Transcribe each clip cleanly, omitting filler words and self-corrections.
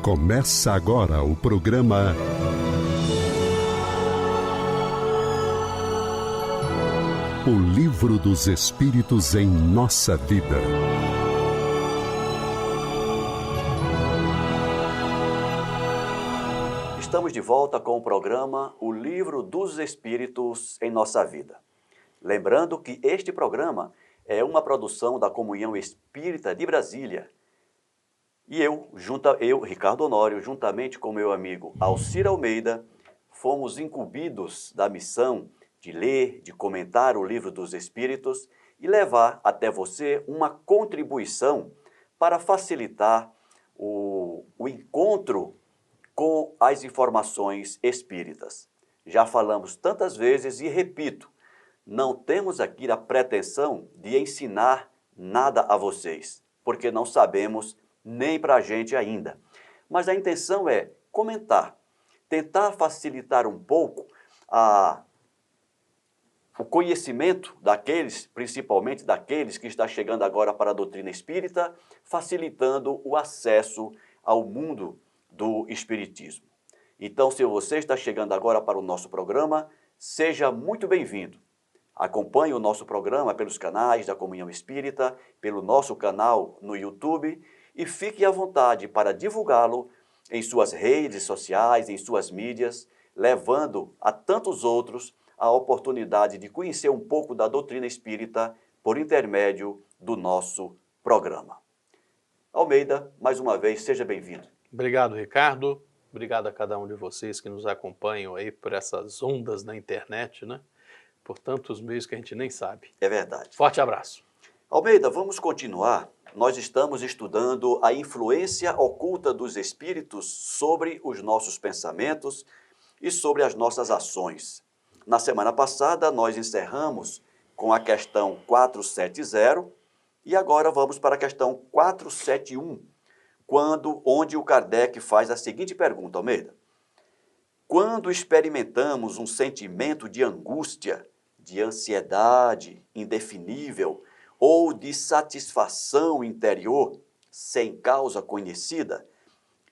Começa agora o programa O Livro dos Espíritos em Nossa Vida. Estamos de volta com o programa O Livro dos Espíritos em Nossa Vida. Lembrando que este programa é uma produção da Comunhão Espírita de Brasília. E eu, Ricardo Honório, juntamente com meu amigo Alcir Almeida, fomos incumbidos da missão de ler, de comentar o Livro dos Espíritos e levar até você uma contribuição para facilitar o encontro com as informações espíritas. Já falamos tantas vezes e repito, não temos aqui a pretensão de ensinar nada a vocês, porque não sabemos nem para a gente ainda. Mas a intenção é comentar, tentar facilitar um pouco o conhecimento daqueles, principalmente daqueles que está chegando agora para a doutrina espírita, facilitando o acesso ao mundo do espiritismo. Então, se você está chegando agora para o nosso programa, seja muito bem-vindo. Acompanhe o nosso programa pelos canais da Comunhão Espírita, pelo nosso canal no YouTube e fique à vontade para divulgá-lo em suas redes sociais, em suas mídias, levando a tantos outros a oportunidade de conhecer um pouco da doutrina espírita por intermédio do nosso programa. Almeida, mais uma vez, seja bem-vindo. Obrigado, Ricardo. Obrigado a cada um de vocês que nos acompanham aí por essas ondas na internet, né? Por tantos meios que a gente nem sabe. É verdade. Forte abraço. Almeida, vamos continuar. Nós estamos estudando a influência oculta dos espíritos sobre os nossos pensamentos e sobre as nossas ações. Na semana passada, nós encerramos com a questão 470 e agora vamos para a questão 471, onde o Kardec faz a seguinte pergunta, Almeida. Quando experimentamos um sentimento de angústia, de ansiedade indefinível ou de satisfação interior sem causa conhecida,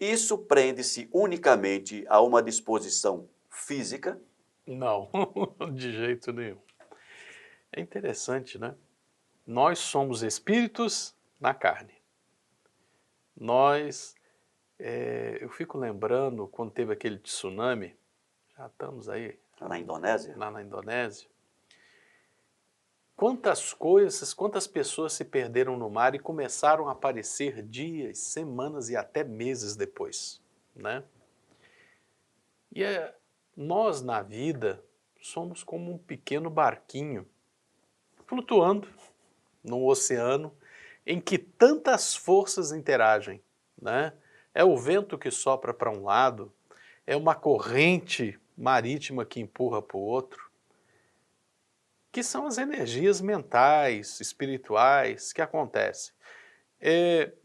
isso prende-se unicamente a uma disposição física? Não, de jeito nenhum. É interessante, né? Nós somos espíritos na carne. Eu fico lembrando quando teve aquele tsunami, já estamos aí. Na Indonésia? Lá na Indonésia. Quantas pessoas se perderam no mar e começaram a aparecer dias, semanas e até meses depois, né? Nós na vida somos como um pequeno barquinho flutuando no oceano em que tantas forças interagem, né? É o vento que sopra para um lado, é uma corrente marítima que empurra para o outro, que são as energias mentais, espirituais que acontecem.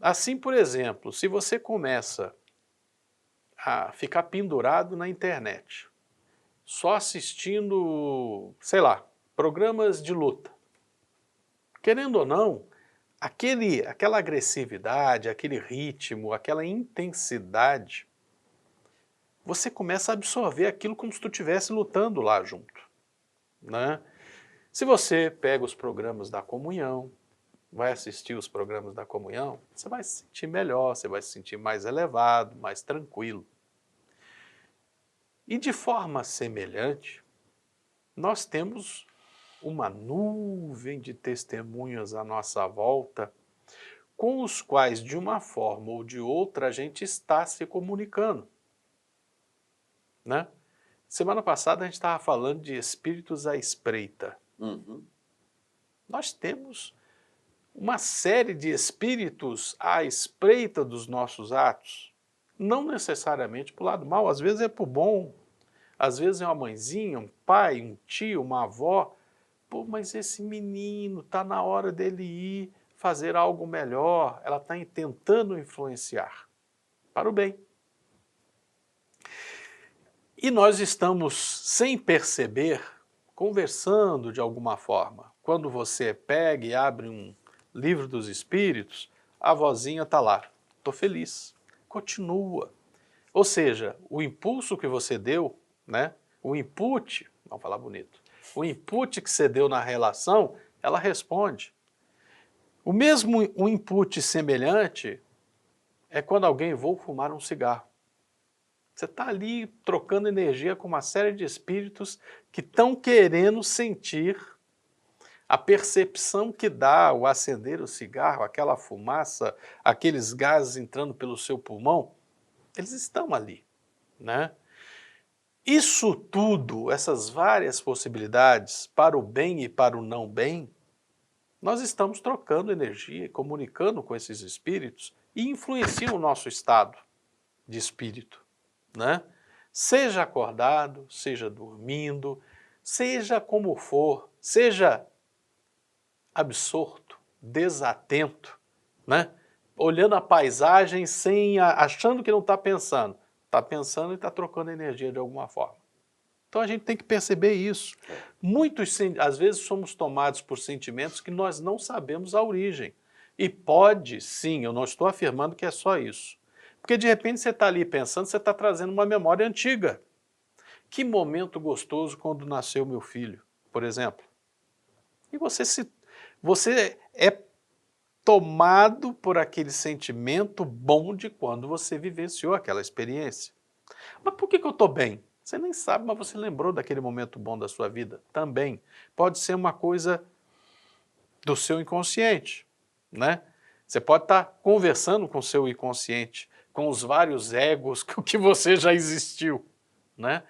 Assim, por exemplo, se você começa a ficar pendurado na internet, só assistindo, sei lá, programas de luta, querendo ou não, aquela agressividade, aquele ritmo, aquela intensidade, você começa a absorver aquilo como se tu estivesse lutando lá junto, né? Se você pega os programas da comunhão, vai assistir os programas da comunhão, você vai se sentir melhor, você vai se sentir mais elevado, mais tranquilo. E de forma semelhante, nós temos uma nuvem de testemunhas à nossa volta, com os quais, de uma forma ou de outra, a gente está se comunicando, né? Semana passada a gente estava falando de espíritos à espreita. Uhum. Nós temos uma série de espíritos à espreita dos nossos atos, não necessariamente para o lado mal, às vezes é para o bom, às vezes é uma mãezinha, um pai, um tio, uma avó. Pô, mas esse menino, está na hora dele ir fazer algo melhor, ela está tentando influenciar para o bem. E nós estamos, sem perceber, conversando de alguma forma. Quando você pega e abre um livro dos espíritos, a vozinha está lá, estou feliz, continua, Ou seja, o impulso que você deu, né? O input, vamos falar bonito, o input que você deu na relação, ela responde. O mesmo um input semelhante é quando alguém vou fumar um cigarro. Você está ali trocando energia com uma série de espíritos que estão querendo sentir a percepção que dá o acender o cigarro, aquela fumaça, aqueles gases entrando pelo seu pulmão, eles estão ali, né? Isso tudo, essas várias possibilidades, para o bem e para o não bem, nós estamos trocando energia, comunicando com esses espíritos e influenciam o nosso estado de espírito, né? Seja acordado, seja dormindo, seja como for, seja absorto, desatento, né? Olhando a paisagem achando que não está pensando. Está pensando e está trocando energia de alguma forma. Então a gente tem que perceber isso. Às vezes somos tomados por sentimentos que nós não sabemos a origem. E pode, sim, eu não estou afirmando que é só isso. Porque de repente você está ali pensando, você está trazendo uma memória antiga. Que momento gostoso quando nasceu meu filho, por exemplo. E você é tomado por aquele sentimento bom de quando você vivenciou aquela experiência. Mas por que eu estou bem? Você nem sabe, mas você lembrou daquele momento bom da sua vida também. Pode ser uma coisa do seu inconsciente, né? Você pode estar conversando com o seu inconsciente, com os vários egos que você já existiu, né?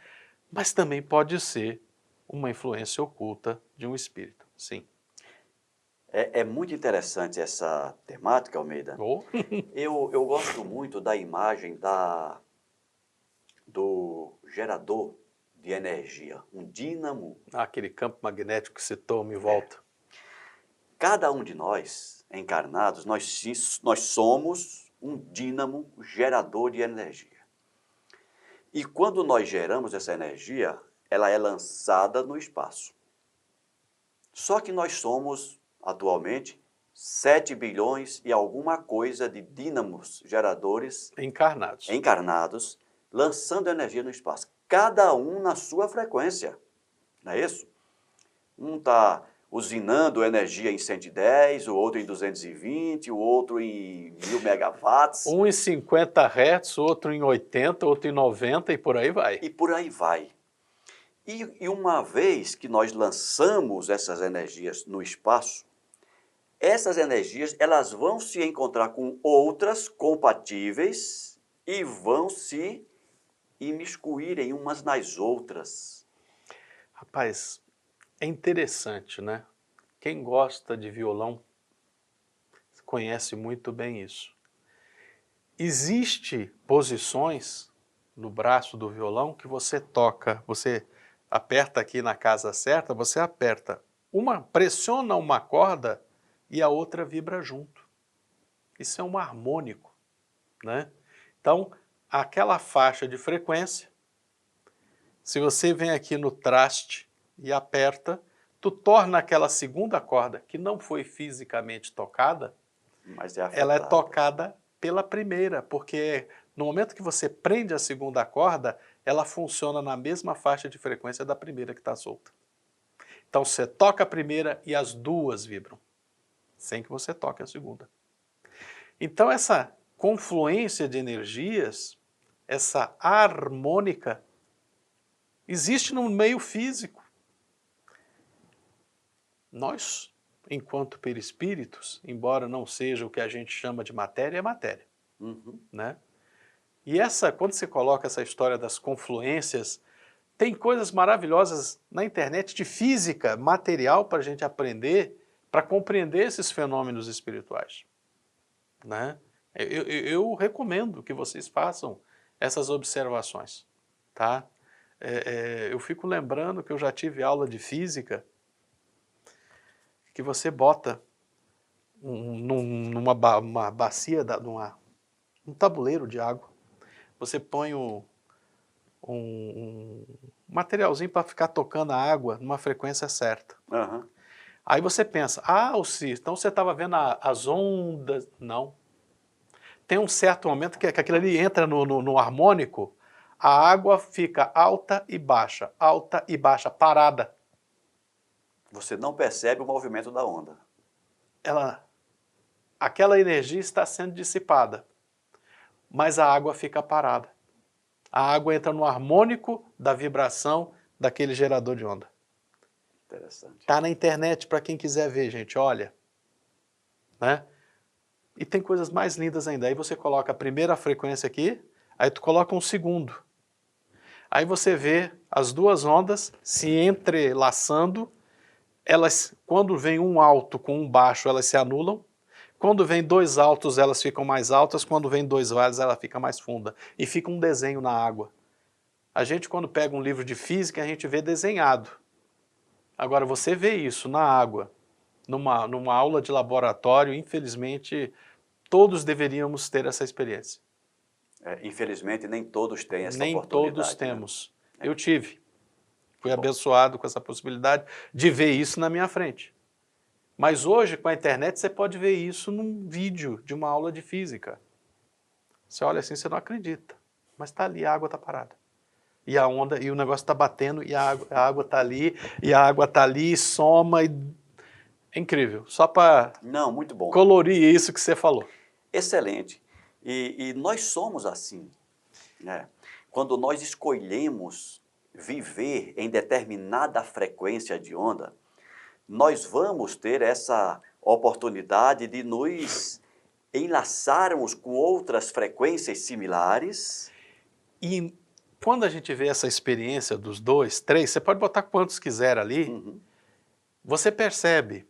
Mas também pode ser uma influência oculta de um espírito, sim. É muito interessante essa temática, Almeida. Oh. Eu gosto muito da imagem do gerador de energia, um dínamo. Aquele campo magnético que se toma e volta. Cada um de nós, encarnados, nós somos um dínamo gerador de energia. E quando nós geramos essa energia, ela é lançada no espaço. Só que nós somos, atualmente, 7 bilhões e alguma coisa de dínamos geradores encarnados, lançando energia no espaço. Cada um na sua frequência, não é isso? Um está usinando energia em 110, o outro em 220, o outro em 1000 megawatts. Um em 50 Hz, outro em 80, outro em 90 e por aí vai. E por aí vai. E uma vez que nós lançamos essas energias no espaço, essas energias elas vão se encontrar com outras compatíveis e vão se imiscuírem umas nas outras. Rapaz, é interessante, né? Quem gosta de violão conhece muito bem isso. Existem posições no braço do violão que você toca, você aperta aqui na casa certa, você aperta pressiona uma corda e a outra vibra junto. Isso é um harmônico, né? Então, aquela faixa de frequência, se você vem aqui no traste e aperta, tu torna aquela segunda corda, que não foi fisicamente tocada, Mas ela é tocada pela primeira, porque no momento que você prende a segunda corda, ela funciona na mesma faixa de frequência da primeira que está solta. Então você toca a primeira e as duas vibram, sem que você toque a segunda. Então essa confluência de energias, essa harmônica, existe no meio físico. Nós, enquanto perispíritos, embora não seja o que a gente chama de matéria, é matéria. Né? E quando você coloca essa história das confluências, tem coisas maravilhosas na internet de física material para a gente aprender, para compreender esses fenômenos espirituais. Né? Eu recomendo que vocês façam essas observações. Tá? Eu fico lembrando que eu já tive aula de física, que você bota numa bacia, um tabuleiro de água, você põe um materialzinho para ficar tocando a água numa frequência certa. Aí você pensa, Alci, então você estava vendo as ondas. Não. tem um certo momento que aquilo ali entra no harmônico, a água fica alta e baixa, parada. Você não percebe o movimento da onda. Aquela energia está sendo dissipada, mas a água fica parada. A água entra no harmônico da vibração daquele gerador de onda. Interessante. Está na internet para quem quiser ver, gente, olha. Né? E tem coisas mais lindas ainda. Aí você coloca a primeira frequência aqui, aí tu coloca um segundo. Aí você vê as duas ondas se entrelaçando. Elas, quando vem um alto com um baixo, elas se anulam. Quando vem dois altos, elas ficam mais altas. Quando vem dois vales, ela fica mais funda. E fica um desenho na água. A gente, quando pega um livro de física, a gente vê desenhado. Agora, você vê isso na água, numa aula de laboratório, infelizmente, todos deveríamos ter essa experiência. Infelizmente, nem todos têm essa Nem oportunidade. todos temos. Né? Eu tive. Fui abençoado com essa possibilidade de ver isso na minha frente. Mas hoje, com a internet, você pode ver isso num vídeo de uma aula de física. Você olha assim, você não acredita. Mas está ali, a água está parada. E a onda, e o negócio está batendo, e a água está ali, e a água está ali, soma. É incrível. Só para muito bom. Colorir isso que você falou. Excelente. E nós somos assim. Né? Quando nós escolhemos viver em determinada frequência de onda, nós vamos ter essa oportunidade de nos enlaçarmos com outras frequências similares. E quando a gente vê essa experiência dos 2, 3, você pode botar quantos quiser ali, você percebe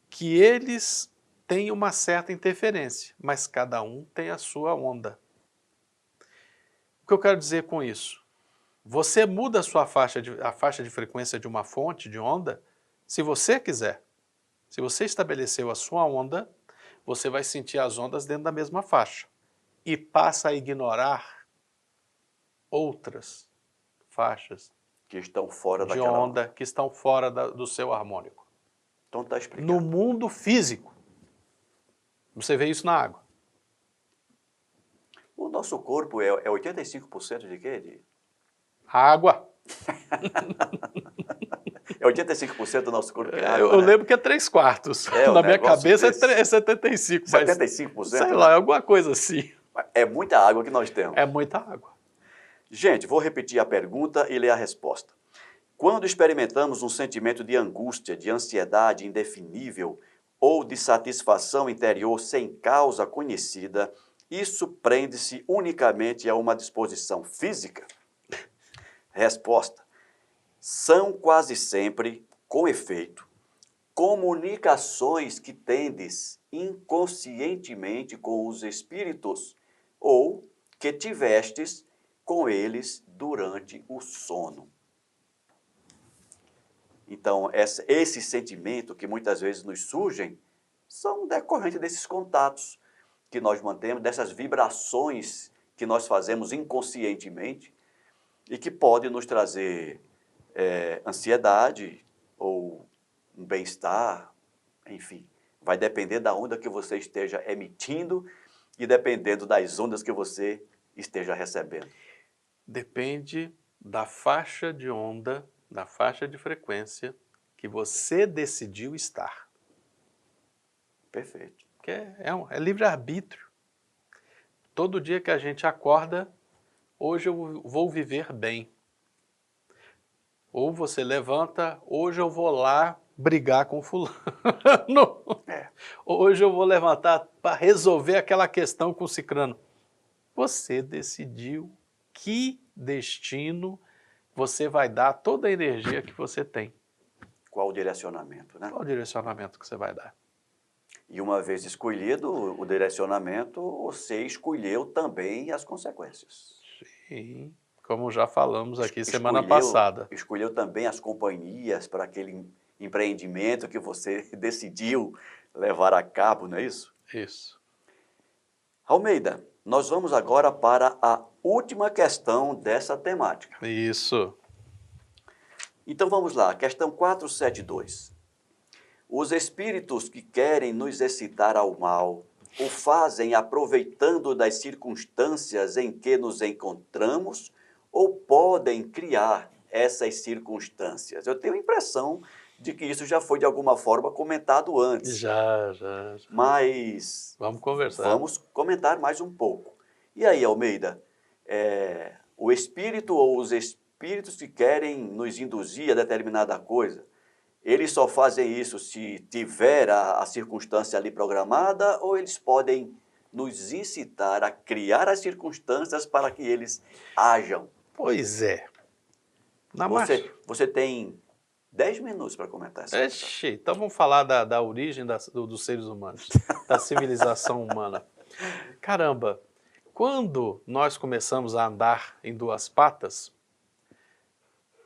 que eles têm uma certa interferência, mas cada um tem a sua onda. O que eu quero dizer com isso? Você muda a faixa de frequência de uma fonte de onda, se você quiser. Se você estabeleceu a sua onda, você vai sentir as ondas dentro da mesma faixa e passa a ignorar outras faixas que estão fora de daquela onda que estão fora do seu harmônico. Então está explicado. No mundo físico, você vê isso na água. O nosso corpo é 85% de quê? Água. É 85% do nosso corpo que é água, Eu né? lembro que é 3/4. Na minha cabeça é 75%. 75%? Mas, sei lá, é alguma coisa assim. É muita água que nós temos. É muita água. Gente, vou repetir a pergunta e ler a resposta. Quando experimentamos um sentimento de angústia, de ansiedade indefinível ou de satisfação interior sem causa conhecida, isso prende-se unicamente a uma disposição física? Resposta. São quase sempre, com efeito, comunicações que tendes inconscientemente com os espíritos ou que tivestes com eles durante o sono. Então, esse sentimento que muitas vezes nos surgem são decorrentes desses contatos que nós mantemos, dessas vibrações que nós fazemos inconscientemente e que podem nos trazer ansiedade ou um bem-estar, enfim. Vai depender da onda que você esteja emitindo e dependendo das ondas que você esteja recebendo. Depende da faixa de onda, da faixa de frequência que você decidiu estar. Perfeito. Porque é livre-arbítrio. Todo dia que a gente acorda, hoje eu vou viver bem. Ou você levanta, hoje eu vou lá brigar com fulano. Hoje eu vou levantar para resolver aquela questão com o cicrano. Você decidiu que destino você vai dar toda a energia que você tem. Qual o direcionamento, né? Qual o direcionamento que você vai dar? E uma vez escolhido o direcionamento, você escolheu também as consequências. Sim, como já falamos aqui semana passada. Escolheu também as companhias para aquele empreendimento que você decidiu levar a cabo, não é isso? Isso. Almeida, nós vamos agora para a última questão dessa temática. Isso. Então vamos lá, questão 472. Os espíritos que querem nos excitar ao mal o fazem aproveitando das circunstâncias em que nos encontramos ou podem criar essas circunstâncias? Eu tenho a impressão de que isso já foi de alguma forma comentado antes. Já. Mas Vamos conversar. vamos comentar mais um pouco. E aí, Almeida, o espírito ou os espíritos que querem nos induzir a determinada coisa, eles só fazem isso se tiver a circunstância ali programada, ou eles podem nos incitar a criar as circunstâncias para que eles hajam? Pois é. Você tem 10 minutos para comentar essa questão. Ixi, então vamos falar da origem dos seres humanos, da civilização humana. Caramba, quando nós começamos a andar em duas patas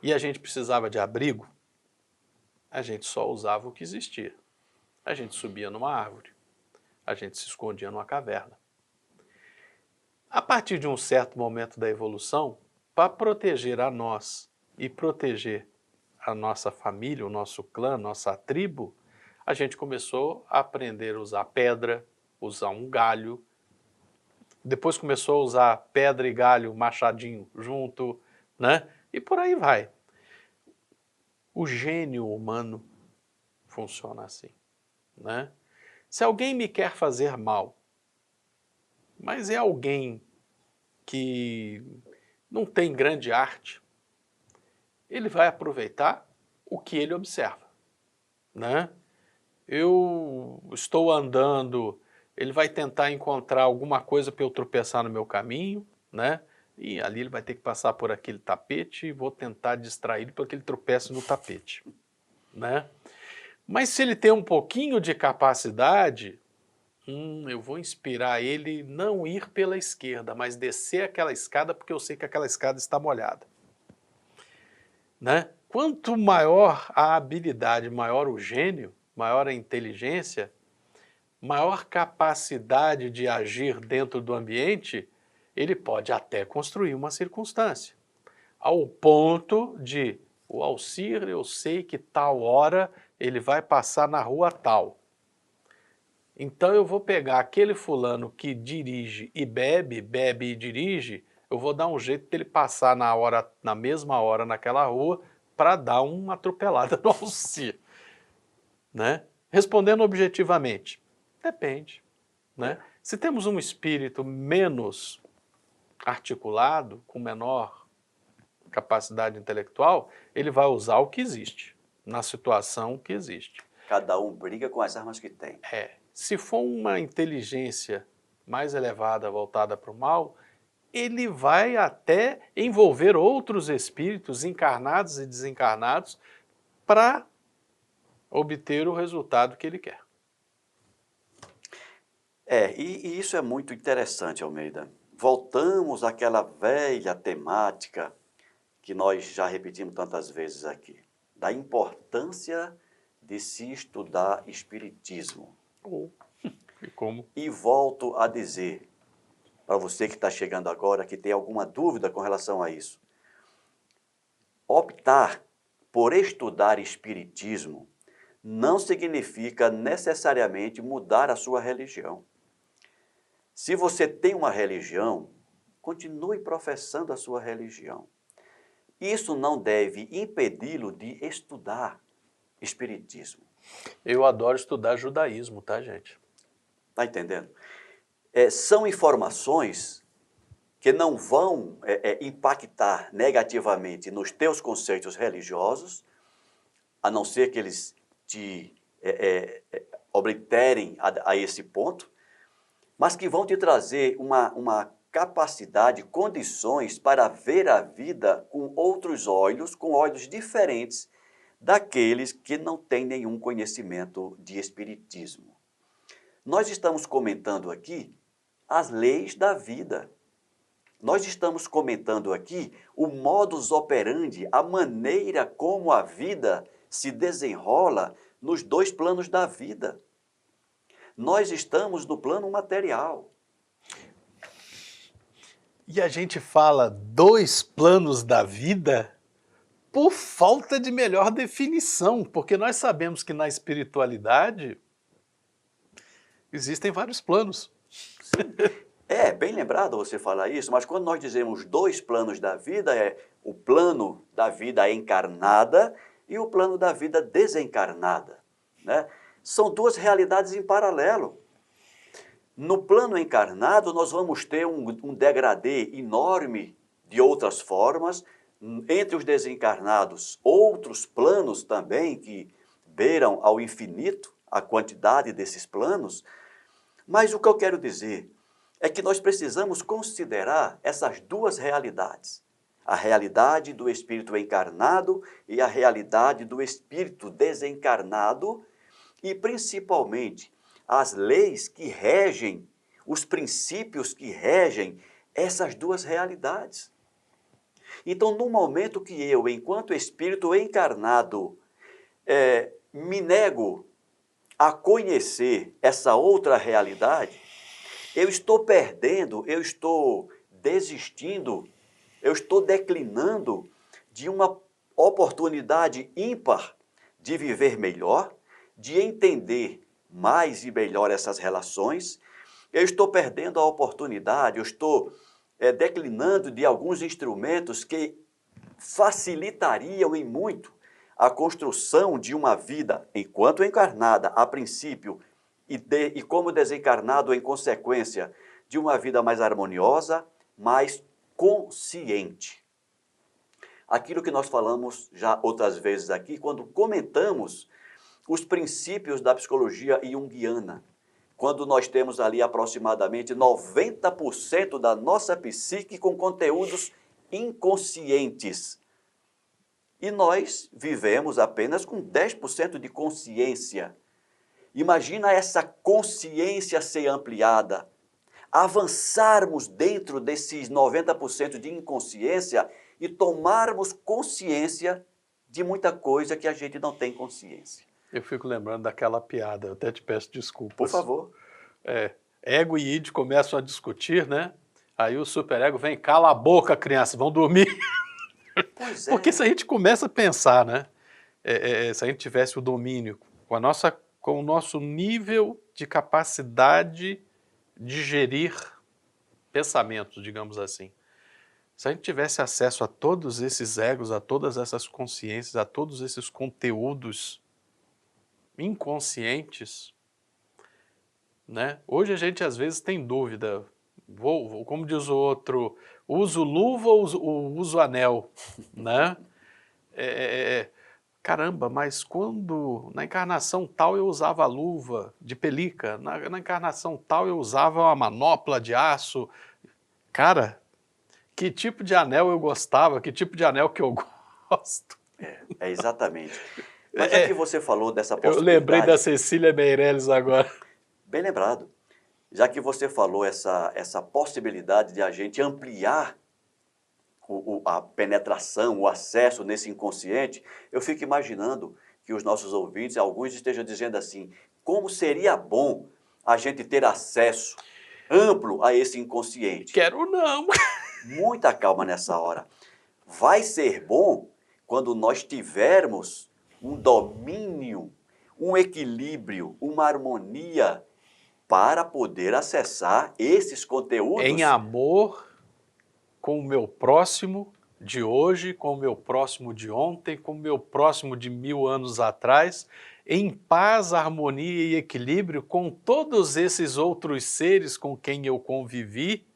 e a gente precisava de abrigo, a gente só usava o que existia. A gente subia numa árvore, a gente se escondia numa caverna. A partir de um certo momento da evolução, para proteger a nós e proteger a nossa família, o nosso clã, nossa tribo, a gente começou a aprender a usar pedra, usar um galho, depois começou a usar pedra e galho, machadinho junto, né? E por aí vai. O gênio humano funciona assim, né? Se alguém me quer fazer mal, mas é alguém que não tem grande arte, ele vai aproveitar o que ele observa, né? Eu estou andando, ele vai tentar encontrar alguma coisa para eu tropeçar no meu caminho, né? E ali ele vai ter que passar por aquele tapete e vou tentar distrair para que ele tropece no tapete, né? Mas se ele tem um pouquinho de capacidade, eu vou inspirar ele não ir pela esquerda, mas descer aquela escada porque eu sei que aquela escada está molhada, né? Quanto maior a habilidade, maior o gênio, maior a inteligência, maior capacidade de agir dentro do ambiente, ele pode até construir uma circunstância, ao ponto de, o Alcir, eu sei que tal hora ele vai passar na rua tal. Então eu vou pegar aquele fulano que dirige e bebe e dirige, eu vou dar um jeito dele passar na mesma hora naquela rua para dar uma atropelada no Alcir, né? Respondendo objetivamente, depende, né? Se temos um espírito menos articulado, com menor capacidade intelectual, ele vai usar o que existe, na situação que existe. Cada um briga com as armas que tem. Se for uma inteligência mais elevada, voltada para o mal, ele vai até envolver outros espíritos encarnados e desencarnados para obter o resultado que ele quer. E isso é muito interessante, Almeida. Voltamos àquela velha temática que nós já repetimos tantas vezes aqui, da importância de se estudar espiritismo. E como? E volto a dizer, para você que está chegando agora, que tem alguma dúvida com relação a isso, optar por estudar espiritismo não significa necessariamente mudar a sua religião. Se você tem uma religião, continue professando a sua religião. Isso não deve impedi-lo de estudar espiritismo. Eu adoro estudar judaísmo, tá, gente? Está entendendo? São informações que não vão impactar negativamente nos teus conceitos religiosos, a não ser que eles te obliterem a esse ponto, mas que vão te trazer uma capacidade, condições para ver a vida com outros olhos, com olhos diferentes daqueles que não têm nenhum conhecimento de espiritismo. Nós estamos comentando aqui as leis da vida. Nós estamos comentando aqui o modus operandi, a maneira como a vida se desenrola nos dois planos da vida. Nós estamos no plano material. E a gente fala dois planos da vida por falta de melhor definição, porque nós sabemos que na espiritualidade Existem vários planos. É, bem lembrado você falar isso, mas quando nós dizemos dois planos da vida, é o plano da vida encarnada e o plano da vida desencarnada, né? São duas realidades em paralelo. No plano encarnado, nós vamos ter um degradê enorme de outras formas. Entre os desencarnados, outros planos também que beiram ao infinito a quantidade desses planos. Mas o que eu quero dizer é que nós precisamos considerar essas duas realidades. A realidade do espírito encarnado e a realidade do espírito desencarnado, e principalmente as leis que regem, os princípios que regem essas duas realidades. Então, no momento que eu, enquanto espírito encarnado, me nego a conhecer essa outra realidade, eu estou perdendo, eu estou desistindo, eu estou declinando de uma oportunidade ímpar de viver melhor, de entender mais e melhor essas relações. Eu estou perdendo a oportunidade, eu estou declinando de alguns instrumentos que facilitariam em muito a construção de uma vida, enquanto encarnada, a princípio, e como desencarnado em consequência, de uma vida mais harmoniosa, mais consciente. Aquilo que nós falamos já outras vezes aqui, quando comentamos os princípios da psicologia junguiana, quando nós temos ali aproximadamente 90% da nossa psique com conteúdos inconscientes. E nós vivemos apenas com 10% de consciência. Imagina essa consciência ser ampliada, avançarmos dentro desses 90% de inconsciência e tomarmos consciência de muita coisa que a gente não tem consciência. Eu fico lembrando daquela piada, eu até te peço desculpas. Por favor. Ego e id começam a discutir, né? Aí o superego vem, cala a boca, criança, vão dormir. Pois é. Porque se a gente começa a pensar, né? Se a gente tivesse o domínio com o nosso nível de capacidade de gerir pensamentos, digamos assim. Se a gente tivesse acesso a todos esses egos, a todas essas consciências, a todos esses conteúdos inconscientes, né? Hoje a gente às vezes tem dúvida, como diz o outro, uso luva ou uso anel, né? Caramba, mas quando na encarnação tal eu usava a luva de pelica, na encarnação tal eu usava uma manopla de aço. Cara, que tipo de anel eu gostava, que tipo de anel que eu gosto. Exatamente. Mas já que você falou dessa possibilidade... Eu lembrei da Cecília Meirelles agora. Bem lembrado. Já que você falou essa possibilidade de a gente ampliar a penetração, o acesso nesse inconsciente, eu fico imaginando que os nossos ouvintes, alguns estejam dizendo assim, como seria bom a gente ter acesso amplo a esse inconsciente. Quero não. Muita calma nessa hora. Vai ser bom quando nós tivermos um domínio, um equilíbrio, uma harmonia para poder acessar esses conteúdos. Em amor com o meu próximo de hoje, com o meu próximo de ontem, com o meu próximo de 1000 anos atrás, em paz, harmonia e equilíbrio com todos esses outros seres com quem eu convivi,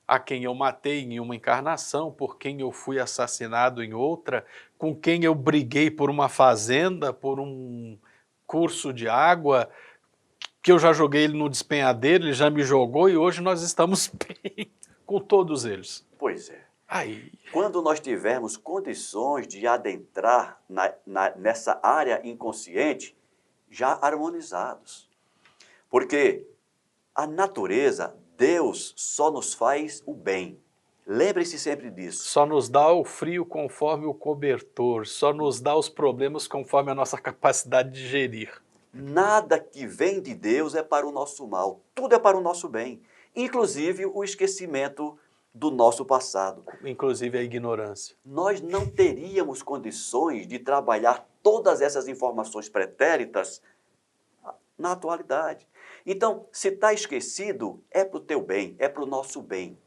a quem eu matei em uma encarnação, por quem eu fui assassinado em outra, com quem eu briguei por uma fazenda, por um curso de água, que eu já joguei ele no despenhadeiro, ele já me jogou e hoje nós estamos bem com todos eles. Pois é. Aí. Quando nós tivermos condições de adentrar nessa área inconsciente, já harmonizados. Porque a natureza, Deus só nos faz o bem. Lembre-se sempre disso. Só nos dá o frio conforme o cobertor, só nos dá os problemas conforme a nossa capacidade de gerir. Nada que vem de Deus é para o nosso mal, tudo é para o nosso bem, inclusive o esquecimento do nosso passado. Inclusive a ignorância. Nós não teríamos condições de trabalhar todas essas informações pretéritas na atualidade. Então, se está esquecido, é para o teu bem, é para o nosso bem.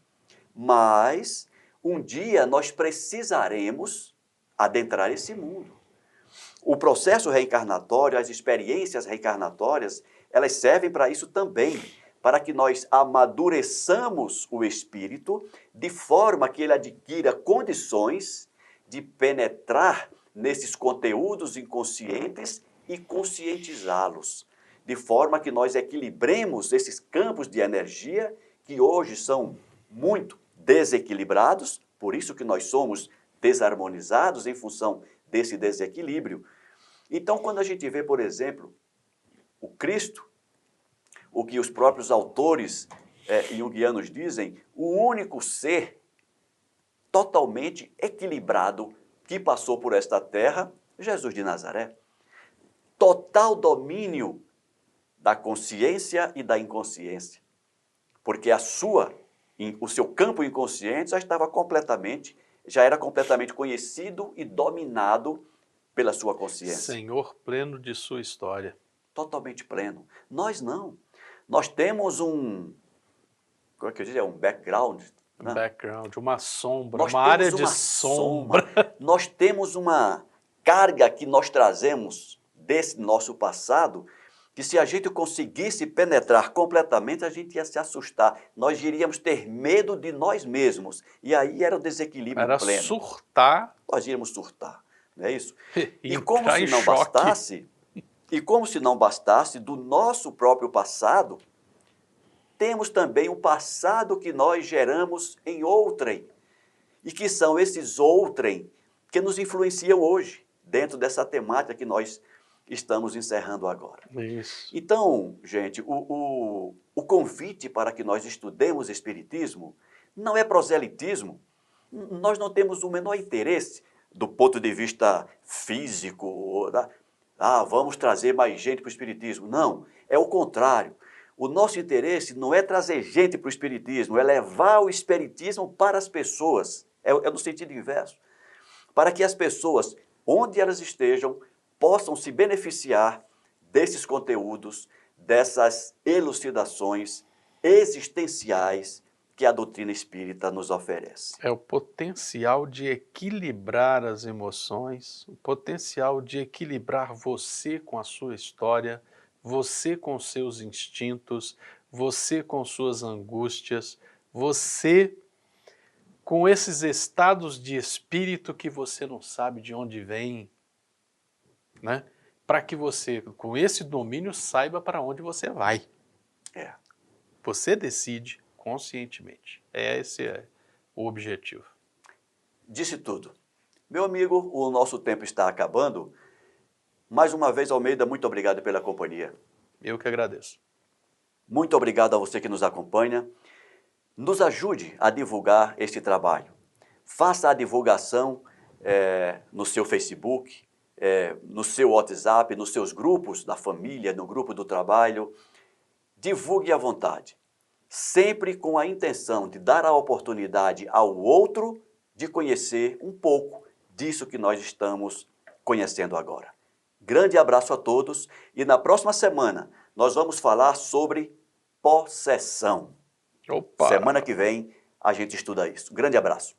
Mas, um dia nós precisaremos adentrar esse mundo. O processo reencarnatório, as experiências reencarnatórias, elas servem para isso também, para que nós amadureçamos o espírito de forma que ele adquira condições de penetrar nesses conteúdos inconscientes e conscientizá-los, de forma que nós equilibremos esses campos de energia que hoje são muito desequilibrados, por isso que nós somos desarmonizados em função desse desequilíbrio. Então, quando a gente vê, por exemplo, o Cristo, o que os próprios autores junguianos dizem, o único ser totalmente equilibrado que passou por esta terra, Jesus de Nazaré. Total domínio da consciência e da inconsciência, porque o seu campo inconsciente já era completamente conhecido e dominado pela sua consciência. Senhor pleno de sua história. Totalmente pleno. Nós não. Nós temos como é que eu diria? Um background. Né? Background, uma sombra, nós uma área de sombra. Nós temos uma carga que nós trazemos desse nosso passado, que se a gente conseguisse penetrar completamente, a gente ia se assustar. Nós iríamos ter medo de nós mesmos. E aí era o desequilíbrio pleno. Era surtar. Nós iríamos surtar, não é isso? E como se não bastasse, do nosso próprio passado, temos também o passado que nós geramos em outrem. E que são esses outrem que nos influenciam hoje, dentro dessa temática que nós estamos encerrando agora. Isso. Então, gente, o convite para que nós estudemos Espiritismo não é proselitismo. Nós não temos o menor interesse do ponto de vista físico, vamos trazer mais gente para o Espiritismo. Não, é o contrário. O nosso interesse não é trazer gente para o Espiritismo, é levar o Espiritismo para as pessoas. É no sentido inverso. Para que as pessoas, onde elas estejam, possam se beneficiar desses conteúdos, dessas elucidações existenciais que a doutrina espírita nos oferece. É o potencial de equilibrar as emoções, o potencial de equilibrar você com a sua história, você com seus instintos, você com suas angústias, você com esses estados de espírito que você não sabe de onde vem, né? Para que você, com esse domínio, saiba para onde você vai. Você decide conscientemente. Esse é o objetivo. Disse tudo. Meu amigo, o nosso tempo está acabando. Mais uma vez, Almeida, muito obrigado pela companhia. Eu que agradeço. Muito obrigado a você que nos acompanha. Nos ajude a divulgar este trabalho. Faça a divulgação no seu Facebook, no seu WhatsApp, nos seus grupos da família, no grupo do trabalho. Divulgue à vontade, sempre com a intenção de dar a oportunidade ao outro de conhecer um pouco disso que nós estamos conhecendo agora. Grande abraço a todos e na próxima semana nós vamos falar sobre possessão. Opa! Semana que vem a gente estuda isso. Grande abraço.